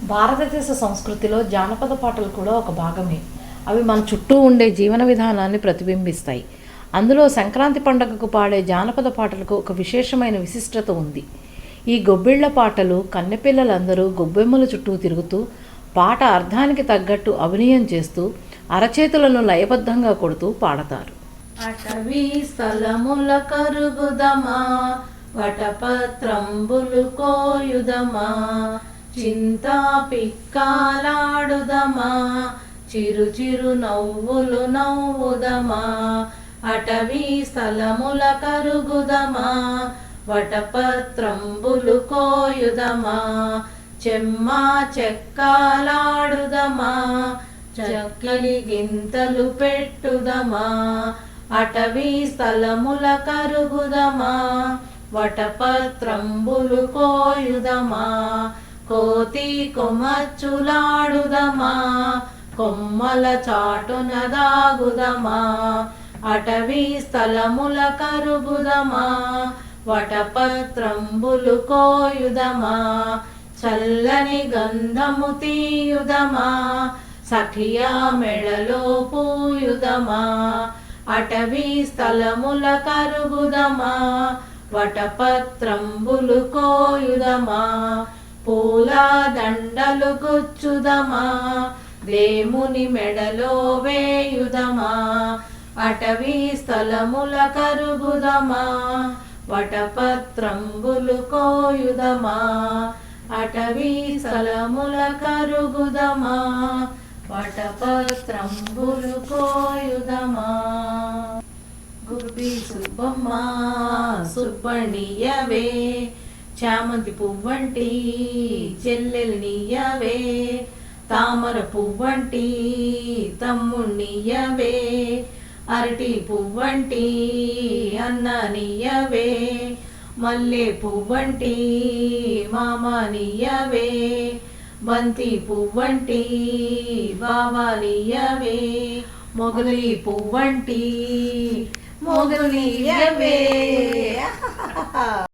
భారతదేశ సంస్కృతిలో జానపద పాటలు కూడా ఒక భాగమే. అవి మన చుట్టూ ఉండే జీవన విధానాన్ని ప్రతిబింబిస్తాయి. అందులో సంక్రాంతి పండుగకు పాడే జానపద పాటలకు ఒక విశేషమైన విశిష్టత ఉంది. ఈ గొబ్బిళ్ల పాటలు కన్నెపిల్లలందరూ గొబ్బెమ్మల చుట్టూ తిరుగుతూ పాట అర్థానికి తగ్గట్టు అభినయం చేస్తూ అరచేతులను లయబద్ధంగా కొడుతూ పాడతారు. అటవీ స్థలముల కరుగుదమా, వటపత్రంబులు కోయుదమా, చింతా పిక్కాలాడుదమా, చిరు చిరు నవ్వులు నవ్వుదమా. అటవీ స్థలముల కరుగుదమా, వటపత్రంబులు కోయుదమా, చెమ్మా చెక్కాలాడుదమా, చక్కలి గింతలు పెట్టుదమా. అటవీ స్థలముల కరుగుదమా, వటపత్రంబులు కోయుదమా, కోతి కొమచ్చులాడుదమా, కొమ్మల చాటున దాగుదమా. అటవీ స్థలముల కరుగుదమా, వటపత్రంబులు కోయుదమా, చల్లని గంధము తీయుదమా, సఖియా మెడలో పూయుదమా. అటవీ స్థలముల కరుగుదమా, వటపత్రంబులు కోయుదమా, పూల దండలు గుచ్చుదమా, దేముని మెడలో వేయుదమా. అటవీ స్థలముల కరుగుదమా, వటపత్రంబులు కోయుదమా. అటవీ స్థలముల కరుగుదమా, వటపత్రంబులు కోయుదమా. గుబ్బి సుబ్బమ్మ సుబ్బణియవే, చామంతి పువ్వంటి చెల్లెల్నియవే, తామర పువ్వంటి తమ్ముణ్ణియవే, అరటి పువ్వంటి అన్ననియవే, మల్లె పువ్వంటి మామనియవే, బంతి పువ్వంటి బావనియవే, మొగలి పువ్వంటి మొగలియవే.